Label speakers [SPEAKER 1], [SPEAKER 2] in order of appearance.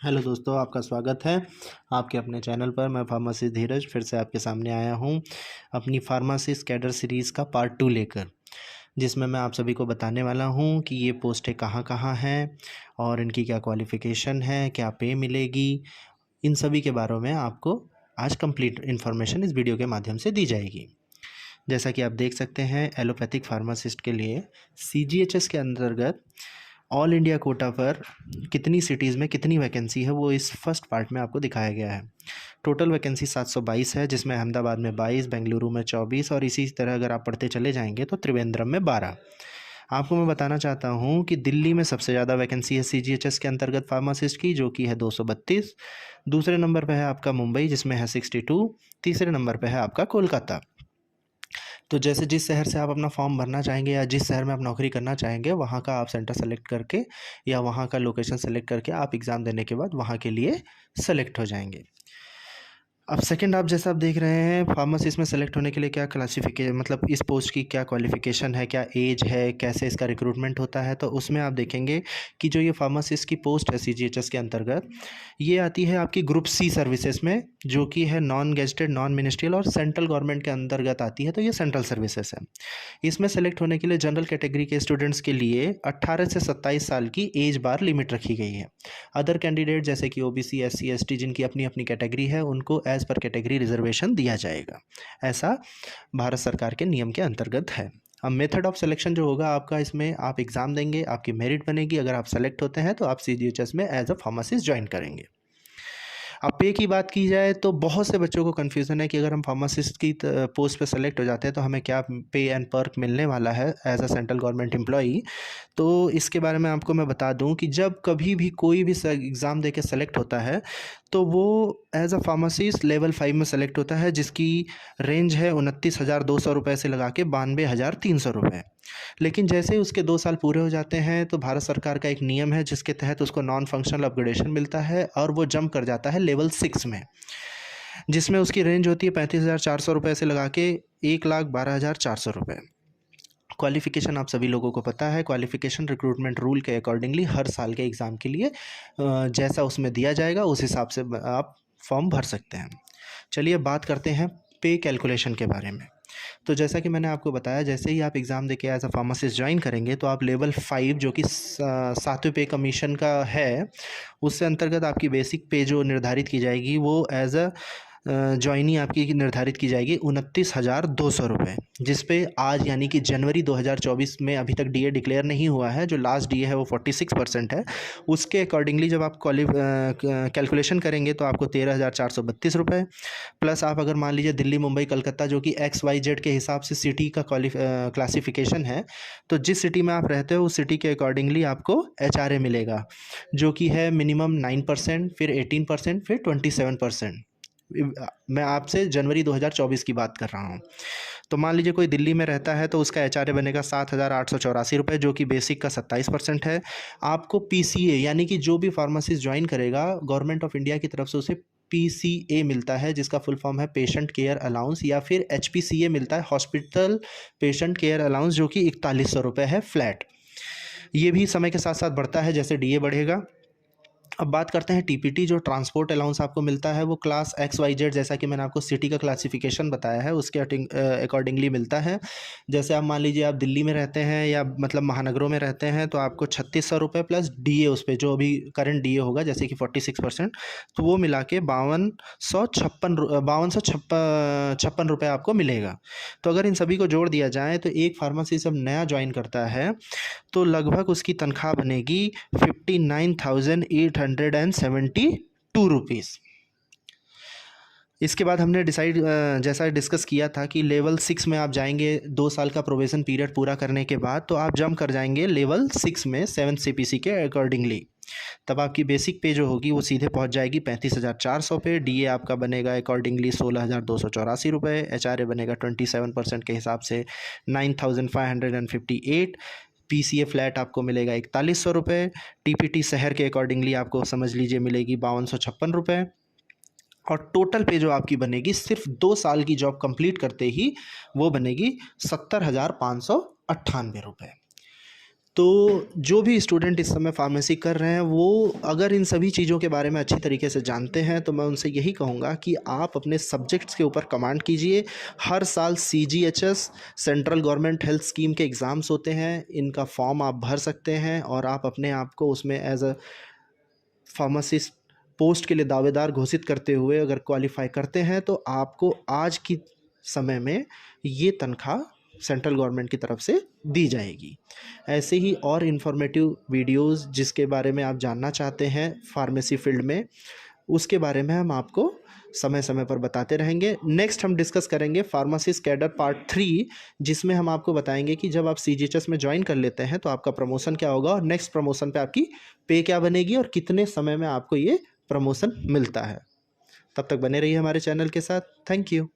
[SPEAKER 1] Hello दोस्तों, आपका स्वागत है आपके अपने चैनल पर। मैं फार्मासिस्ट धीरज फिर से आपके सामने आया हूँ अपनी फार्मासिस्ट कैडर सीरीज़ का पार्ट 2 लेकर, जिसमें मैं आप सभी को बताने वाला हूँ कि ये पोस्टें कहाँ कहाँ हैं और इनकी क्या क्वालिफ़िकेशन है, क्या पे मिलेगी। इन सभी के बारे में आपको आज कंप्लीट इन्फॉर्मेशन इस वीडियो के माध्यम से दी जाएगी। जैसा कि आप देख सकते हैं, एलोपैथिक फार्मासिस्ट के लिए CGHS के अंतर्गत ऑल इंडिया कोटा पर कितनी सिटीज़ में कितनी वैकेंसी है वो इस फर्स्ट पार्ट में आपको दिखाया गया है। टोटल वैकेंसी 722 है, जिसमें अहमदाबाद में 22, बेंगलुरु में 24 और इसी तरह अगर आप पढ़ते चले जाएंगे तो त्रिवेंद्रम में 12। आपको मैं बताना चाहता हूँ कि दिल्ली में सबसे ज़्यादा वैकेंसी है CGHS के अंतर्गत फार्मासिस्ट की, जो कि है 232। दूसरे नंबर पर है आपका मुंबई, जिसमें है 62। तीसरे नंबर पर है आपका कोलकाता। तो जैसे जिस शहर से आप अपना फॉर्म भरना चाहेंगे या जिस शहर में आप नौकरी करना चाहेंगे, वहाँ का आप सेंटर सेलेक्ट करके या वहाँ का लोकेशन सेलेक्ट करके आप एग्ज़ाम देने के बाद वहाँ के लिए सेलेक्ट हो जाएंगे। अब सेकंड, आप जैसा आप देख रहे हैं, फार्मासिस्ट में सेलेक्ट होने के लिए क्या क्लासिफिके मतलब इस पोस्ट की क्या क्वालिफ़िकेशन है, क्या एज है, कैसे इसका रिक्रूटमेंट होता है। तो उसमें आप देखेंगे कि जो ये फार्मासिस्ट की पोस्ट है CGHS के अंतर्गत, ये आती है आपकी ग्रुप C सर्विसेज में, जो कि है नॉन गेजेटेड, नॉन मिनिस्ट्रियल और सेंट्रल गवर्नमेंट के अंतर्गत आती है। तो ये सेंट्रल सर्विसेज है। इसमें सेलेक्ट होने के लिए जनरल कैटेगरी के स्टूडेंट्स के लिए 18 से 27 साल की एज बार लिमिट रखी गई है। अदर कैंडिडेट जैसे कि OBC, SC, ST जिनकी अपनी अपनी कैटेगरी है, उनको एज पर कैटेगरी रिजर्वेशन दिया जाएगा। ऐसा भारत सरकार के नियम के अंतर्गत है। अब मेथड ऑफ सिलेक्शन जो होगा आपका, इसमें आप एग्ज़ाम देंगे, आपकी मेरिट बनेगी। अगर आप सेलेक्ट होते हैं तो आप CGHS में एज अ फार्मासिस्ट ज्वाइन करेंगे। अब पे की बात की जाए तो बहुत से बच्चों को कन्फ्यूज़न है कि अगर हम फार्मासिस्ट की पोस्ट पे सेलेक्ट हो जाते हैं तो हमें क्या पे एंड पर्क मिलने वाला है as a central government employee. तो इसके बारे में आपको मैं बता दूं कि जब कभी भी कोई भी एग्ज़ाम दे के सेलेक्ट होता है तो वो एज अ फार्मासिस्ट लेवल 5 में सेलेक्ट होता है, जिसकी रेंज है 29,200 रुपये से लगा के 92,300 रुपये। लेकिन जैसे ही उसके 2 साल पूरे हो जाते हैं तो भारत सरकार का एक नियम है जिसके तहत उसको नॉन फंक्शनल अपग्रेडेशन मिलता है और वो जंप कर जाता है लेवल 6 में, जिसमें उसकी रेंज होती है 35,400 रुपये से लगा के 1,12,400 रुपये। क्वालिफ़िकेशन आप सभी लोगों को पता है। क्वालिफ़िकेशन रिक्रूटमेंट रूल के अकॉर्डिंगली हर साल के एग्ज़ाम के लिए जैसा उसमें दिया जाएगा उस हिसाब से आप फॉर्म भर सकते हैं। चलिए बात करते हैं पे कैलकुलेशन के बारे में। तो जैसा कि मैंने आपको बताया, जैसे ही आप एग्ज़ाम देके एज अ फार्मासिस्ट ज्वाइन करेंगे तो आप लेवल 5 जो कि 7वें पे कमीशन का है, उससे अंतर्गत आपकी बेसिक पे जो निर्धारित की जाएगी वो एज अ जॉइनी आपकी निर्धारित की जाएगी 29,200 रुपये, जिस पे आज यानी कि जनवरी 2024 में अभी तक DA डिक्लेयर नहीं हुआ है। जो लास्ट DA है वो 46% है। उसके अकॉर्डिंगली जब आप कैलकुलेशन करेंगे तो आपको 13,432 रुपये प्लस आप अगर मान लीजिए दिल्ली, मुंबई, कलकत्ता जो कि XYZ के हिसाब से सिटी का क्लासिफिकेशन है, तो जिस सिटी में आप रहते हो उस सिटी के अकॉर्डिंगली आपको HRA मिलेगा, जो कि है मिनिमम 9%, फिर 18%, फिर 27%। मैं आपसे जनवरी 2024 की बात कर रहा हूँ। तो मान लीजिए कोई दिल्ली में रहता है तो उसका HRA बनेगा 7,884 रुपये, जो कि बेसिक का 27% है। आपको PCA यानी कि जो भी फार्मासिस्ट ज्वाइन करेगा, गवर्नमेंट ऑफ इंडिया की तरफ से उसे PCA मिलता है, जिसका फुल फॉर्म है पेशेंट केयर अलाउंस, या फिर HPCA मिलता है, हॉस्पिटल पेशेंट केयर अलाउंस, जो कि 4100 रुपये है फ्लैट। ये भी समय के साथ साथ बढ़ता है जैसे DA बढ़ेगा। अब बात करते हैं TPT, जो ट्रांसपोर्ट अलाउंस आपको मिलता है वो क्लास XYZ, जैसा कि मैंने आपको सिटी का क्लासिफिकेशन बताया है उसके अकॉर्डिंगली मिलता है। जैसे आप मान लीजिए आप दिल्ली में रहते हैं या मतलब महानगरों में रहते हैं तो आपको 3600 रुपये प्लस DA उस पर जो अभी करंट DA होगा जैसे कि 46%, तो वो मिला के 52,656 रुपये आपको मिलेगा। तो अगर इन सभी को जोड़ दिया जाए तो एक फार्मासिस्ट जब नया ज्वाइन करता है तो लगभग उसकी तनख्वाह बनेगी 59,872 रुपीज़। इसके बाद हमने जैसा डिस्कस किया था कि लेवल 6 में आप जाएंगे 2 साल का प्रोबेशन पीरियड पूरा करने के बाद, तो आप जंप कर जाएंगे लेवल 6 में 7 CPC के अकॉर्डिंगली। तब आपकी बेसिक पे जो होगी वो सीधे पहुंच जाएगी 35,400 पे। DA आपका बनेगा अकॉर्डिंगली 16,284 रुपये। HRA बनेगा 27% के हिसाब से 9,558। PCA फ्लैट आपको मिलेगा 4100 रुपये। TPT शहर के अकॉर्डिंगली आपको समझ लीजिए मिलेगी 5256 रुपये। और टोटल पे जो आपकी बनेगी सिर्फ 2 साल की जॉब कंप्लीट करते ही वो बनेगी 70,598 रुपये। तो जो भी स्टूडेंट इस समय फार्मेसी कर रहे हैं वो अगर इन सभी चीज़ों के बारे में अच्छी तरीके से जानते हैं तो मैं उनसे यही कहूँगा कि आप अपने सब्जेक्ट्स के ऊपर कमांड कीजिए। हर साल CGHS central government health scheme के एग्ज़ाम्स होते हैं, इनका फॉर्म आप भर सकते हैं और आप अपने आप को उसमें एज अ फार्मासिस्ट पोस्ट के लिए दावेदार घोषित करते हुए अगर क्वालिफाई करते हैं तो आपको आज की समय में ये तनख्वाह सेंट्रल गवर्नमेंट की तरफ से दी जाएगी। ऐसे ही और इन्फॉर्मेटिव वीडियोस जिसके बारे में आप जानना चाहते हैं फार्मेसी फील्ड में, उसके बारे में हम आपको समय समय पर बताते रहेंगे। नेक्स्ट हम डिस्कस करेंगे फार्मासिस्ट कैडर पार्ट 3, जिसमें हम आपको बताएंगे कि जब आप CGHS में ज्वाइन कर लेते हैं तो आपका प्रमोशन क्या होगा और नेक्स्ट प्रमोशन पे आपकी पे क्या बनेगी और कितने समय में आपको ये प्रमोशन मिलता है। तब तक बने रहिए हमारे चैनल के साथ। Thank you.